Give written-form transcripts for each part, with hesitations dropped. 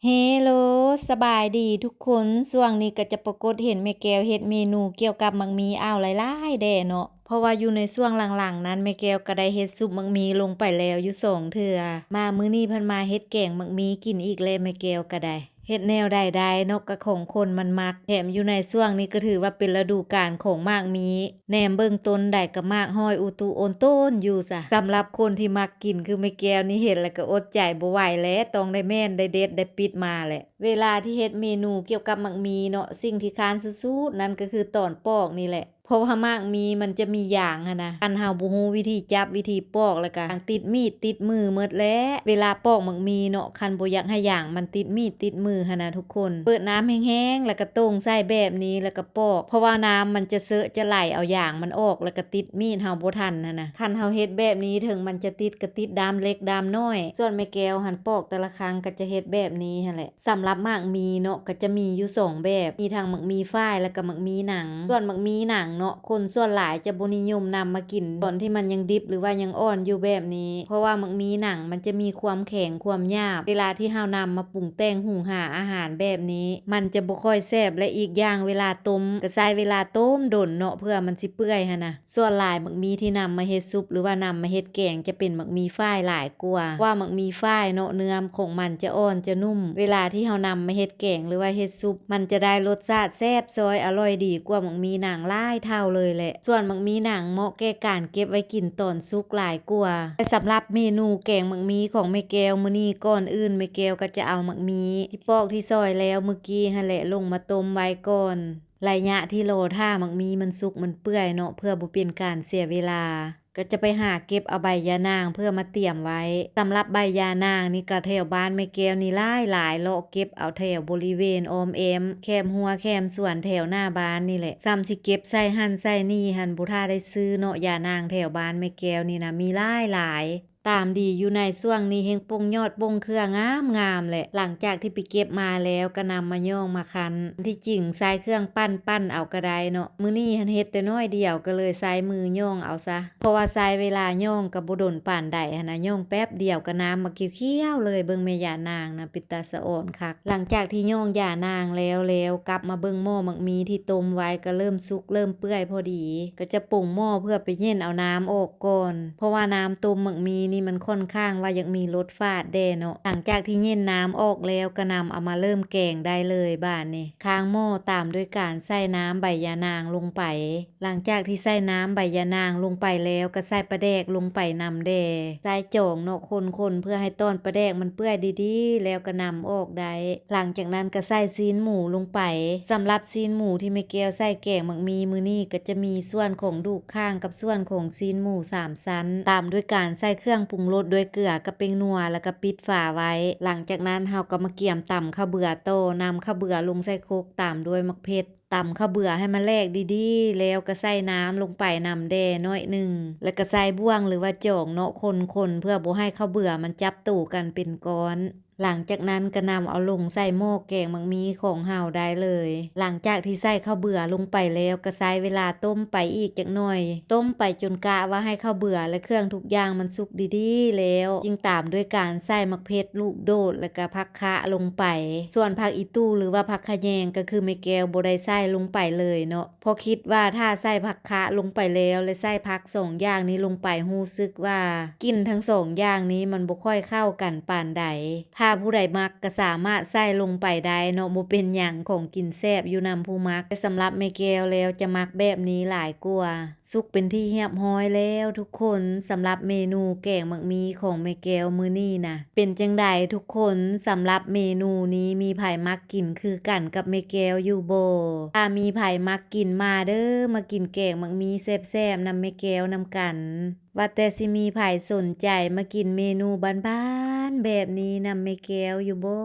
เฮโลสบายดีทุกคนช่วงนี้ก็จะปรากฏเห็นแม่แก้วเฮ็ดเมนูเกี่ยวกับหมักหมี่อ้าวหลายๆแด่เนาะเพราะว่าอยู่ในช่วงหลังๆนั้นแม่แก้วก็ได้เฮ็ดซุปหมักหมี่ลงไปแล้วอยู่2เทื่อมามื้อนี้เพิ่นมาเฮ็ดแกงหมักหมี่กินอีกแล้วแม่แก้วก็ได้เฮ็ดแนวใดๆเนาะก็ของคนมันมักแถมอยู่ในช่วงนี้ก็ถือว่าเป็นฤดูกาลของหมากหมี่แหนมเบิ่งต้นได้ก็หมากห้อยอุตุโอนโต้นอยู่ซะสำหรับคนที่มักกินคือแม่แก้วนี่เห็นแล้วก็อดใจบ่ไหวแล้วต้องได้แม่นได้เด็ดได้ปิดมาแหละเวลาที่เฮ็ดเมนูเกี่ยวกับหมักหมี่เนาะสิ่งที่ค้านสุดๆนั่นก็คือตอนปอกนี่แหละเพราะว่าหมากหมี่มันจะมีหยางอะนะคันเฮาบ่ฮู้วิธีจับวิธีปอกแล้วก็ติดมีดติดมือหมดแหล้วเวลาปอกหมักหมี่เนาะคันบ่อยากให้หยางมันติดมีดติดมือหันนะทุกคนเปิดน้ำแห้งๆแล้วก็ต้งใส่แบบนี้แล้วก็ปอกเพราะว่าน้ำมันจะเซอะจะไหลเอาหยางมันออกแล้วก็ติดมีดเฮาบ่ทันหันนะคันเฮาเฮ็ดแบบนี้ถึงมันจะติดก็ติดดามเล็กดามน้อยส่วนแม่แก้วหันปอกแต่ละครั้งก็จะเฮ็ดแบบนี้หั่นแหละสำหรับหมากหมี่เนาะก็จะมีอยู่2แบบมีทั้งหมักหมี่ฝ้ายแล้วก็หมักหมี่หนังส่วนหมักหมี่หนังเนาะคนส่วนหลายจะบ่นิยมนำมากินตอนที่มันยังดิบหรือว่ายังอ่อนอยู่แบบนี้เพราะว่าหมักหมี่หนังมันจะมีความแข็งความหยาบเวลาที่เฮานำมาปรุงแต่งหุงหาอาหารแบบนี้มันจะบ่ค่อยแซ่บและอีกอย่างเวลาต้มก็ใช้เวลาต้มดนเนาะเพื่อมันสิเปื่อยหั่นน่ะส่วนหลายหมักหมี่ที่นำมาเฮ็ดซุปหรือว่านำมาเฮ็ดแกงจะเป็นหมักหมี่ฝ้ายหลายกว่าหมักหมี่ฝ้ายเนาะเนื้อของมันจะอ่อนจะนุ่มเวลาที่เฮานำมาเฮ็ดแกงหรือว่าเฮ็ดซุปมันจะได้รสชาติแซ่บซอยอร่อยดีกว่าหมักหมี่หนังหลายเท่าเลยแหละส่วนหมักหมี่หนังเหมาะแก่การเก็บไว้กินตอนสุกหลายกว่าแต่สำหรับเมนูแกงหมักหมี่ของแม่แก้วมื้อนี้ก่อนอื่นแม่แก้วก็จะเอาหมักหมี่ที่ปอกที่ซอยแล้วเมื่อกี้หั่นแหละลงมาต้มไว้ก่อนระยะที่รอท่าหมักหมี่มันสุกมันเปื่อยเนาะเพื่อบ่เป็นการเสียเวลาก็จะไปหาเก็บเอาใบยานางเพื่อมาเตรียมไว้สำหรับใบยานางนี่ก็แถวบ้านแม่แก้วนี่หลายเลาะเก็บเอาแถวบริเวณออมแอมแคมหัวแคมสวนแถวหน้าบ้านนี่แหละซ้ำสิเก็บใส่หั่นใส่นี่หั่นบ่ทันได้ซื้อเนาะยานางแถวบ้านแม่แก้วนี่นะมีหลายตามดีอยู่ในช่วงนี้แฮงปงยอดปงเครืองามแหละหลังจากที่ไปเก็บมาแล้วก็นำมาย่องมาคั้นที่จริงใช้เครื่องปั้นเอาก็ได้เนาะมื้อนี้หันเฮ็ดแต่น้อยเดียวก็เลยใช้มือย่องเอาซะเพราะว่าใช้เวลาย่องก็บ่ดนปานใดหันน่ะย่องแป๊บเดียวก็น้ำมาเขียวๆเลยเบิ่งแม่ย่านางนะเป็นตาสะอ่อนคักหลังจากที่ย่องย่านางแล้วกลับมาเบิ่งหม้อหมักหมี่ที่ต้มไว้ก็เริ่มสุกเริ่มเปื่อยพอดีก็จะปรุงหม้อเพื่อไปเย็นเอาน้ำออกก่อนเพราะว่าน้ำต้มหมักหมี่นี่มันค่อนข้างว่ายังมีรสฝาดแด่เนาะหลังจากที่เย็นน้ำออกแล้วก็นำเอามาเริ่มแกงได้เลยบ้านนี่ค้างหม้อตามด้วยการใส่น้ำใบยานางลงไปหลังจากที่ใส่น้ำใบยานางลงไปแล้วก็ใส่ปลาแดกลงไปนำแด่ใส่จ่องเนาะคนเพื่อให้ต้นปลาแดกมันเปื่อยดีๆแล้วก็นำออกได้หลังจากนั้นก็ใส่ซีนหมูลงไปสำหรับซีนหมูที่แม่แก้วใส่แกงหมักหมี่มื้อนี้ก็จะมีส่วนของดูกข้างกับส่วนของซีนหมู3ชั้นตามด้วยการใส่เครื่องปรุงรสด้วยเกลือกับเป็งนัวแล้วก็ปิดฝาไว้หลังจากนั้นเฮาก็มาเกี่ยมตำข้าวเบื่อโตนำข้าวเบื่อลงใส่โคกตามด้วยมะเพ็ดตำข้าวเบื่อให้มันแลกดีๆแล้วก็ใส่น้ำลงไปนำแด่น้อยหนึ่งแล้วก็ใส่บ่วงหรือว่าจอกเนาะคนเพื่อบ่ให้ข้าวเบื่อมันจับตู่กันเป็นก้อนหลังจากนั้นก็นำเอาลงใส่หม้อแกงหมักหมี่ของเฮาได้เลยหลังจากที่ใส่ข้าวเบื่อลงไปแล้วก็ใช้เวลาต้มไปอีกจักหน่อยต้มไปจนกะว่าให้ข้าวเบื่อและเครื่องทุกอย่างมันสุกดีๆแล้วจึงตามด้วยการใส่มะเพ็ดลูกโดดแล้วก็ผักคะลงไปส่วนผักอีตู้หรือว่าผักขะแยงก็คือแม่แก้วบ่ได้ใส่ลงไปเลยเนาะเพราะคิดว่าถ้าใส่ผักคะลงไปแล้วและใส่ผัก2อย่างนี้ลงไปรู้สึกว่ากินทั้ง2อย่างนี้มันบ่ค่อยเข้ากันปานใดถ้าผู้ใดมักก็สามารถใส่ลงไปได้เนาะบ่เป็นหยังของกินแซ่บอยู่นำผู้มักแต่สำหรับแม่แก้วแล้วจะมักแบบนี้หลายกว่าสุกเป็นที่เรียบร้อยแล้วทุกคนสำหรับเมนูแกงหมักหมี่ของแม่แก้วมื้อนี้นะเป็นจังใดทุกคนสำหรับเมนูนี้มีไผมักกินคือกันกับแม่แก้วอยู่บ่ถ้ามีไผมักกินมาเด้อมากินแกงหมักหมี่แซ่บๆนำแม่แก้วนำกันว่าแต่สิมีไผสนใจมากินเมนูบ้านๆแบบนี้นำแม่แก้วอยู่บ่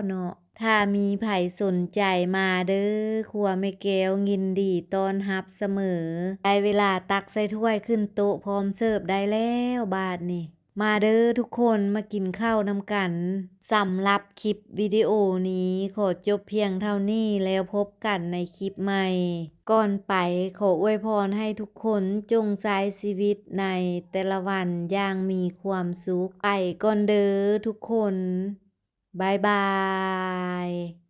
เนาะถ้ามีไผสนใจมาเด้อครัวแม่แก้วยินดีต้อนรับเสมอได้เวลาตักใส่ถ้วยขึ้นโต๊ะพร้อมเสิร์ฟได้แล้วบาดนี้มาเด้อทุกคนมากินข้าวนำกันสำหรับคลิปวิดีโอนี้ขอจบเพียงเท่านี้แล้วพบกันในคลิปใหม่ก่อนไปขออวยพรให้ทุกคนจงใช้ชีวิตในแต่ละวันอย่างมีความสุขไปก่อนเด้อทุกคน บ๊ายบาย